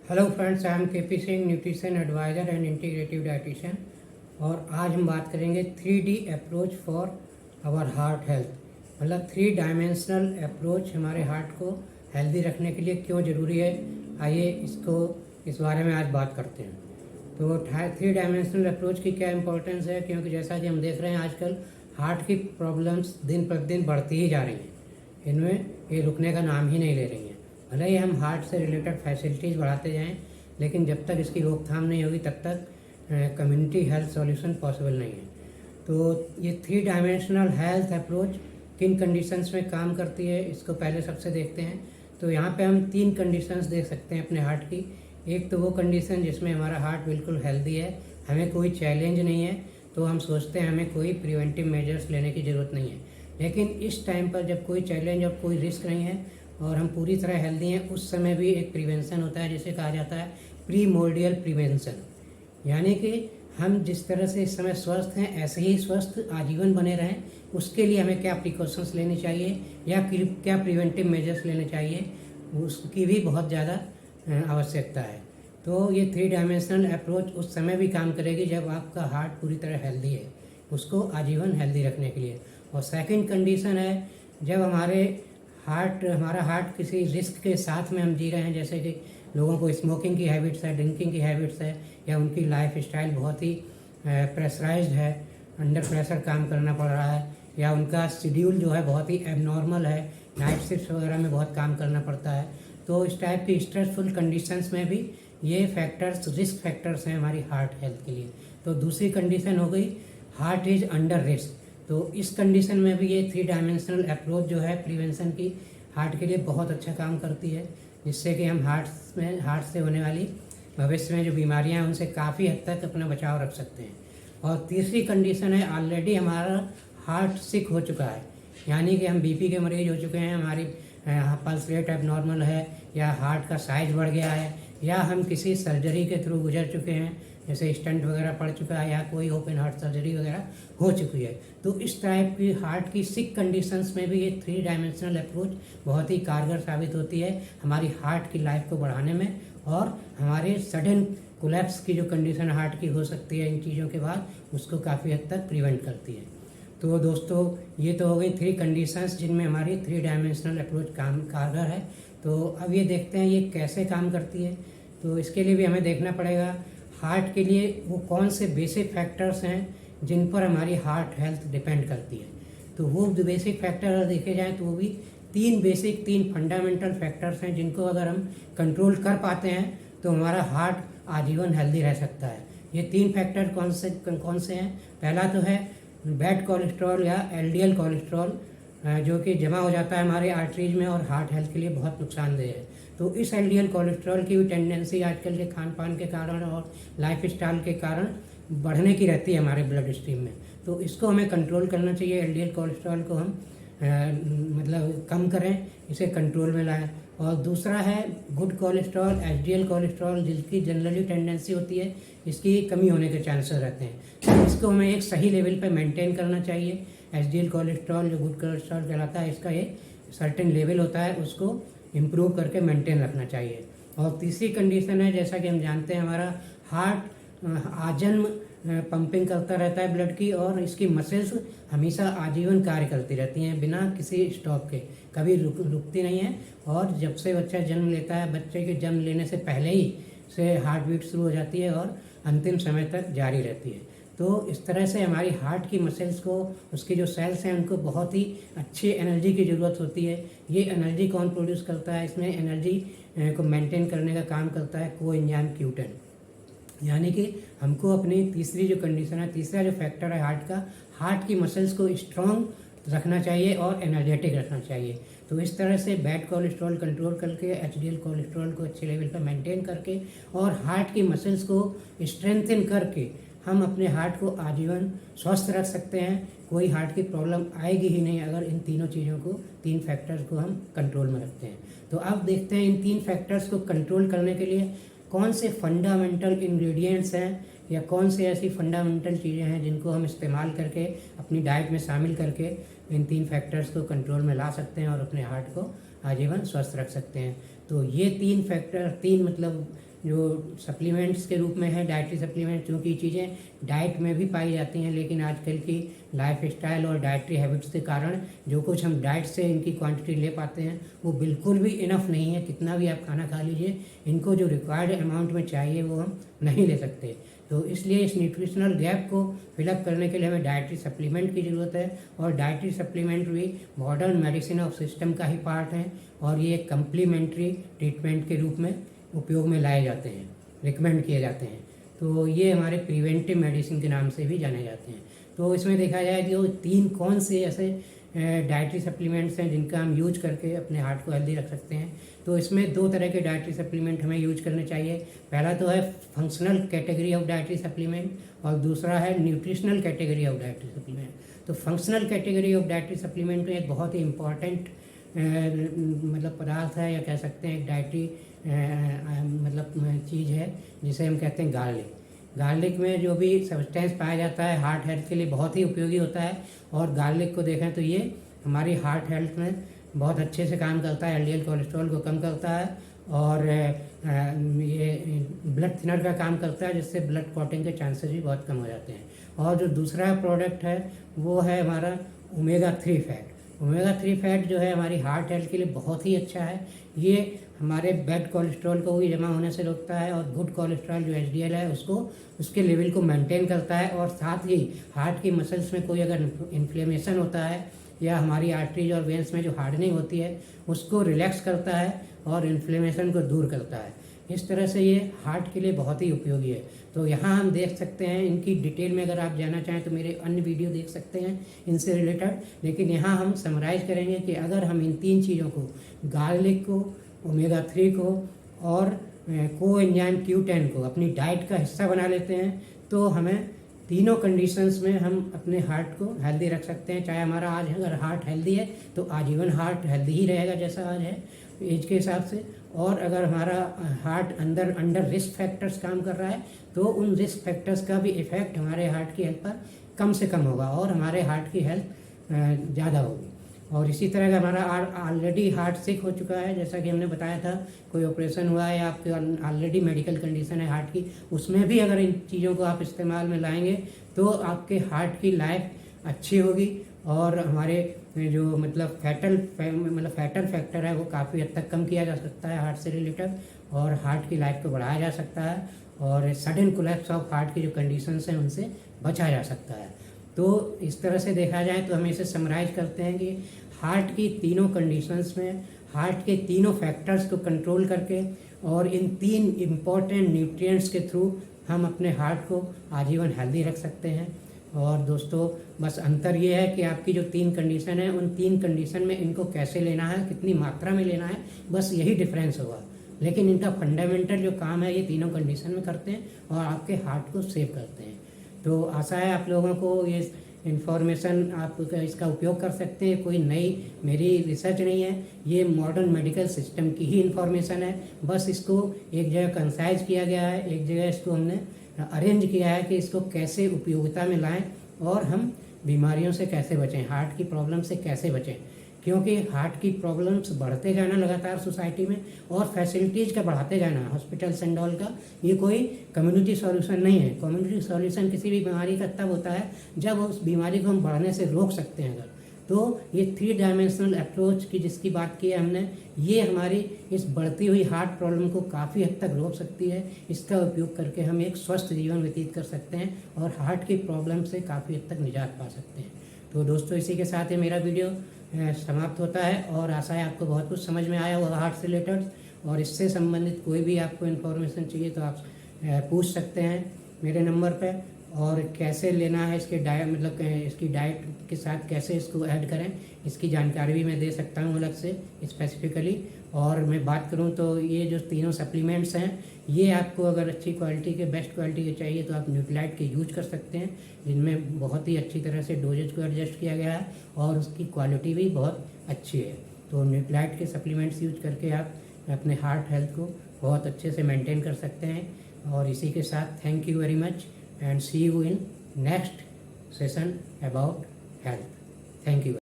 Hello friends, I am K Singh, nutrition adviser and integrative dietitian. और आज हम बात करेंगे 3D approach for our heart health. मतलब 3 डायमेंशनल अप्रोच हमारे हार्ट को हेल्दी रखने के लिए क्यों ज़रूरी है। आइए इस बारे में आज बात करते हैं। तो 3 डायमेंशनल अप्रोच की क्या इंपॉर्टेंस है, क्योंकि जैसा कि हम देख रहे हैं आजकल हार्ट की प्रॉब्लम्स दिन प्रतिदिन बढ़ती ही जा रही हैं। इनमें ये रुकने का नाम ही नहीं ले रही हैं। भले ही हम हार्ट से रिलेटेड फैसिलिटीज़ बढ़ाते जाएं, लेकिन जब तक इसकी रोकथाम नहीं होगी तब तक कम्युनिटी हेल्थ सॉल्यूशन पॉसिबल नहीं है। तो ये 3 डायमेंशनल हेल्थ अप्रोच किन कंडीशंस में काम करती है, इसको पहले सबसे देखते हैं। तो यहाँ पे हम 3 कंडीशंस देख सकते हैं अपने हार्ट की। एक तो वो कंडीशन जिसमें हमारा हार्ट बिल्कुल हेल्दी है, हमें कोई चैलेंज नहीं है, तो हम सोचते हैं हमें कोई प्रिवेंटिव मेजर्स लेने की ज़रूरत नहीं है। लेकिन इस टाइम पर जब कोई चैलेंज और कोई रिस्क नहीं है और हम पूरी तरह हेल्दी हैं, उस समय भी एक प्रिवेंशन होता है जिसे कहा जाता है प्री मोर्डियल प्रिवेंशन। यानी कि हम जिस तरह से इस समय स्वस्थ हैं ऐसे ही स्वस्थ आजीवन बने रहें, उसके लिए हमें क्या प्रिकॉशंस लेनी चाहिए या क्या प्रिवेंटिव मेजर्स लेने चाहिए, उसकी भी बहुत ज़्यादा आवश्यकता है। तो ये 3 डायमेंशनल अप्रोच उस समय भी काम करेगी जब आपका हार्ट पूरी तरह हेल्दी है, उसको आजीवन हेल्दी रखने के लिए। और सेकंड कंडीशन है जब हमारा हार्ट किसी रिस्क के साथ में हम जी रहे हैं, जैसे कि लोगों को स्मोकिंग की हैबिट्स है, ड्रिंकिंग की हैबिट्स है, या उनकी लाइफ स्टाइल बहुत ही प्रेशराइज्ड है, अंडर प्रेशर काम करना पड़ रहा है, या उनका शेड्यूल जो है बहुत ही एबनॉर्मल है, नाइट शिफ्ट वगैरह में बहुत काम करना पड़ता है। तो इस टाइप की स्ट्रेसफुल कंडीशंस में भी ये फैक्टर्स रिस्क फैक्टर्स हैं हमारी हार्ट हेल्थ के लिए। तो दूसरी कंडीशन हो गई हार्ट इज़ अंडर रिस्क। तो इस कंडीशन में भी ये 3 डायमेंशनल अप्रोच जो है प्रिवेंशन की हार्ट के लिए बहुत अच्छा काम करती है, जिससे कि हम हार्ट से होने वाली भविष्य में जो बीमारियां हैं उनसे काफ़ी हद तक अपना बचाव रख सकते हैं। और तीसरी कंडीशन है ऑलरेडी हमारा हार्ट सिक हो चुका है, यानी कि हम बीपी के मरीज हो चुके हैं, हमारी पल्स रेट एबनॉर्मल है, या हार्ट का साइज बढ़ गया है, या हम किसी सर्जरी के थ्रू गुजर चुके हैं, जैसे स्टंट वगैरह पड़ चुका है या कोई ओपन हार्ट सर्जरी वगैरह हो चुकी है। तो इस टाइप की हार्ट की सिक कंडीशंस में भी ये 3 डायमेंशनल अप्रोच बहुत ही कारगर साबित होती है हमारी हार्ट की लाइफ को बढ़ाने में, और हमारे सडन कोलैप्स की जो कंडीशन हार्ट की हो सकती है इन चीज़ों के बाद, उसको काफ़ी हद तक प्रिवेंट करती है। तो दोस्तों, ये तो हो गई 3 कंडीशंस जिनमें हमारी 3 डायमेंशनल अप्रोच कारगर है। तो अब ये देखते हैं ये कैसे काम करती है। तो इसके लिए भी हमें देखना पड़ेगा हार्ट के लिए वो कौन से बेसिक फैक्टर्स हैं जिन पर हमारी हार्ट हेल्थ डिपेंड करती है। तो वो बेसिक फैक्टर अगर देखे जाएँ तो वो भी 3 फंडामेंटल फैक्टर्स हैं जिनको अगर हम कंट्रोल कर पाते हैं तो हमारा हार्ट आजीवन हेल्दी रह सकता है। ये 3 फैक्टर कौन से हैं? पहला तो है बैड कोलेस्ट्रॉल या एलडीएल कोलेस्ट्रॉल, जो कि जमा हो जाता है हमारे आर्टरीज में और हार्ट हेल्थ के लिए बहुत नुकसानदेह है। तो इस एलडीएल कोलेस्ट्रॉल की भी टेंडेंसी आजकल के खान पान के कारण और लाइफ स्टाइल के कारण बढ़ने की रहती है हमारे ब्लड स्ट्रीम में। तो इसको हमें कंट्रोल करना चाहिए, एलडीएल कोलेस्ट्रॉल को हम मतलब कम करें, इसे कंट्रोल में लाएं। और दूसरा है गुड कोलेस्ट्रॉल, एचडीएल कोलेस्ट्रॉल, जिसकी जनरली टेंडेंसी होती है इसकी कमी होने के चांसेस रहते हैं। तो इसको हमें एक सही लेवल पे मेंटेन करना चाहिए। एचडीएल कोलेस्ट्रॉल जो गुड कोलेस्ट्रॉल कहलाता है, इसका एक सर्टेन लेवल होता है, उसको इम्प्रूव करके मेंटेन रखना चाहिए। और तीसरी कंडीशन है, जैसा कि हम जानते हैं हमारा हार्ट आजन्म पंपिंग करता रहता है ब्लड की, और इसकी मसल्स हमेशा आजीवन कार्य करती रहती हैं बिना किसी स्टॉप के, कभी रुकती नहीं है। और जब से बच्चा जन्म लेता है, बच्चे के जन्म लेने से पहले ही से हार्ट बीट शुरू हो जाती है और अंतिम समय तक जारी रहती है। तो इस तरह से हमारी हार्ट की मसल्स को, उसकी जो सेल्स हैं उनको बहुत ही अच्छी एनर्जी की ज़रूरत होती है। ये एनर्जी कौन प्रोड्यूस करता है? इसमें एनर्जी को मेंटेन करने का काम करता है कोएंजाइम Q10। यानी कि हमको अपनी तीसरी जो कंडीशन है, तीसरा जो फैक्टर है हार्ट का, हार्ट की मसल्स को स्ट्रॉन्ग रखना चाहिए और एनर्जेटिक रखना चाहिए। तो इस तरह से बैड कोलेस्ट्रॉल कंट्रोल करके, एचडीएल कोलेस्ट्रॉल को अच्छे लेवल पर मेंटेन करके और हार्ट की मसल्स को स्ट्रेंथन करके हम अपने हार्ट को आजीवन स्वस्थ रख सकते हैं। कोई हार्ट की प्रॉब्लम आएगी ही नहीं अगर इन तीनों चीज़ों को, 3 फैक्टर्स को हम कंट्रोल में रखते हैं। तो अब देखते हैं इन 3 फैक्टर्स को कंट्रोल करने के लिए कौन से फंडामेंटल इंग्रेडिएंट्स हैं, या कौन से ऐसी फंडामेंटल चीज़ें हैं जिनको हम इस्तेमाल करके अपनी डाइट में शामिल करके इन 3 फैक्टर्स को कंट्रोल में ला सकते हैं और अपने हार्ट को आजीवन स्वस्थ रख सकते हैं। तो ये 3 फैक्टर, 3 मतलब जो सप्लीमेंट्स के रूप में है, डाइटरी सप्लीमेंट, क्योंकि ये चीज़ें डाइट में भी पाई जाती हैं, लेकिन आजकल की लाइफ स्टाइल और डाइटरी हैबिट्स के कारण जो कुछ हम डाइट से इनकी क्वांटिटी ले पाते हैं वो बिल्कुल भी इनफ नहीं है। कितना भी आप खाना खा लीजिए, इनको जो रिक्वायर्ड अमाउंट में चाहिए वो हम नहीं ले सकते। तो इसलिए इस न्यूट्रिशनल गैप को फिलअप करने के लिए हमें डाइटरी सप्लीमेंट की ज़रूरत है, और डाइटरी सप्लीमेंट भी मॉडर्न मेडिसिन ऑफ सिस्टम का ही पार्ट है, और ये एक कम्प्लीमेंट्री ट्रीटमेंट के रूप में उपयोग में लाए जाते हैं, रिकमेंड किए जाते हैं। तो ये हमारे प्रिवेंटिव मेडिसिन के नाम से भी जाने जाते हैं। तो इसमें देखा जाए कि वो 3 कौन से ऐसे डाइटरी सप्लीमेंट्स हैं जिनका हम यूज करके अपने हार्ट को हेल्दी रख सकते हैं। तो इसमें 2 तरह के डाइटरी सप्लीमेंट हमें यूज करने चाहिए। पहला तो है functional category of dietary supplement, और दूसरा है nutritional category of dietary supplement. तो functional category of dietary supplement में एक बहुत ही इम्पॉर्टेंट मतलब पदार्थ है, या कह सकते हैं एक डाइटरी मतलब चीज़ है, जिसे हम कहते हैं गार्लिक। गार्लिक में जो भी सब्सटेंस पाया जाता है हार्ट हेल्थ के लिए बहुत ही उपयोगी होता है, और गार्लिक को देखें तो ये हमारी हार्ट हेल्थ में बहुत अच्छे से काम करता है। एलडीएल कोलेस्ट्रॉल को कम करता है, और ये ब्लड थिनर का काम करता है, जिससे ब्लड क्लॉटिंग के चांसेस भी बहुत कम हो जाते हैं। और जो दूसरा प्रोडक्ट है वो है हमारा ओमेगा 3 फैट। ओमेगा 3 फैट जो है हमारी हार्ट हेल्थ के लिए बहुत ही अच्छा है। ये हमारे बैड कोलेस्ट्रॉल को भी जमा होने से रोकता है, और गुड कोलेस्ट्रॉल जो एचडीएल है उसको उसके लेवल को मेंटेन करता है, और साथ ही हार्ट की मसल्स में कोई अगर इन्फ्लेमेशन होता है, या हमारी आर्टरीज और वेंस में जो हार्डनिंग होती है उसको रिलैक्स करता है और इन्फ्लेमेशन को दूर करता है। इस तरह से ये हार्ट के लिए बहुत ही उपयोगी है। तो यहाँ हम देख सकते हैं, इनकी डिटेल में अगर आप जानना चाहें तो मेरे अन्य वीडियो देख सकते हैं इनसे रिलेटेड, लेकिन यहाँ हम समराइज़ करेंगे कि अगर हम इन 3 चीज़ों को, गार्लिक को, ओमेगा 3 को और कोएंजाइम Q10 को अपनी डाइट का हिस्सा बना लेते हैं, तो हमें तीनों कंडीशंस में हम अपने हार्ट को हेल्दी रख सकते हैं। चाहे हमारा आज अगर हार्ट हेल्दी है तो आजीवन हार्ट हेल्दी ही रहेगा जैसा आज है एज के हिसाब से, और अगर हमारा हार्ट अंडर रिस्क फैक्टर्स काम कर रहा है तो उन रिस्क फैक्टर्स का भी इफेक्ट हमारे हार्ट की हेल्थ पर कम से कम होगा, और हमारे हार्ट की हेल्थ ज़्यादा होगी। और इसी तरह का हमारा ऑलरेडी हार्ट सिक हो चुका है, जैसा कि हमने बताया था, कोई ऑपरेशन हुआ है या आपके ऑलरेडी मेडिकल कंडीशन है हार्ट की, उसमें भी अगर इन चीज़ों को आप इस्तेमाल में लाएंगे तो आपके हार्ट की लाइफ अच्छी होगी, और हमारे जो मतलब फैटल फैक्टर है वो काफ़ी हद तक कम किया जा सकता है हार्ट से रिलेटेड, और हार्ट की लाइफ को बढ़ाया जा सकता है, और सडन कोलैप्स ऑफ हार्ट की जो कंडीशंस हैं उनसे बचा जा सकता है। तो इस तरह से देखा जाए तो हम इसे समराइज करते हैं कि हार्ट की तीनों कंडीशंस में हार्ट के तीनों फैक्टर्स को कंट्रोल करके और इन 3 इम्पॉर्टेंट न्यूट्रिएंट्स के थ्रू हम अपने हार्ट को आजीवन हेल्दी रख सकते हैं। और दोस्तों बस अंतर ये है कि आपकी जो 3 कंडीशन है उन 3 कंडीशन में इनको कैसे लेना है, कितनी मात्रा में लेना है, बस यही डिफरेंस होगा, लेकिन इनका फंडामेंटल जो काम है ये तीनों कंडीशन में करते हैं और आपके हार्ट को सेव करते हैं। तो आशा है आप लोगों को ये इन्फॉर्मेशन आप इसका उपयोग कर सकते हैं। कोई नई मेरी रिसर्च नहीं है, ये मॉडर्न मेडिकल सिस्टम की ही इन्फॉर्मेशन है। बस इसको एक जगह कंसाइज किया गया है, एक जगह इसको हमने अरेंज किया है कि इसको कैसे उपयोगिता में लाएं और हम बीमारियों से कैसे बचें, हार्ट की प्रॉब्लम से कैसे बचें, क्योंकि हार्ट की प्रॉब्लम्स बढ़ते जाना लगातार सोसाइटी में और फैसिलिटीज़ का बढ़ाते जाना हॉस्पिटल्स एंड ऑल का, ये कोई कम्युनिटी सॉल्यूशन नहीं है। कम्युनिटी सॉल्यूशन किसी भी बीमारी का तब होता है जब उस बीमारी को हम बढ़ने से रोक सकते हैं। अगर तो ये 3 डायमेंशनल अप्रोच की जिसकी बात की है हमने, ये हमारी इस बढ़ती हुई हार्ट प्रॉब्लम को काफ़ी हद तक रोक सकती है। इसका उपयोग करके हम एक स्वस्थ जीवन व्यतीत कर सकते हैं और हार्ट की प्रॉब्लम से काफ़ी हद तक निजात पा सकते हैं। तो दोस्तों इसी के साथ ही मेरा वीडियो समाप्त होता है और आशा है आपको बहुत कुछ समझ में आया होगा हार्ट से रिलेटेड, और इससे संबंधित कोई भी आपको इन्फॉर्मेशन चाहिए तो आप पूछ सकते हैं मेरे नंबर पे। और कैसे लेना है इसके मतलब इसकी डाइट के साथ कैसे इसको ऐड करें, इसकी जानकारी भी मैं दे सकता हूँ अलग से स्पेसिफिकली। और मैं बात करूँ तो ये जो तीनों सप्लीमेंट्स हैं ये आपको अगर अच्छी क्वालिटी के बेस्ट क्वालिटी के चाहिए तो आप न्यूट्रीलाइट के यूज कर सकते हैं, जिनमें बहुत ही अच्छी तरह से डोजेज को एडजस्ट किया गया है और उसकी क्वालिटी भी बहुत अच्छी है। तो न्यूट्रीलाइट के सप्लीमेंट्स यूज करके आप अपने हार्ट हेल्थ को बहुत अच्छे से मेंटेन कर सकते हैं। और इसी के साथ thank you very much and see you in next session about health. Thank you.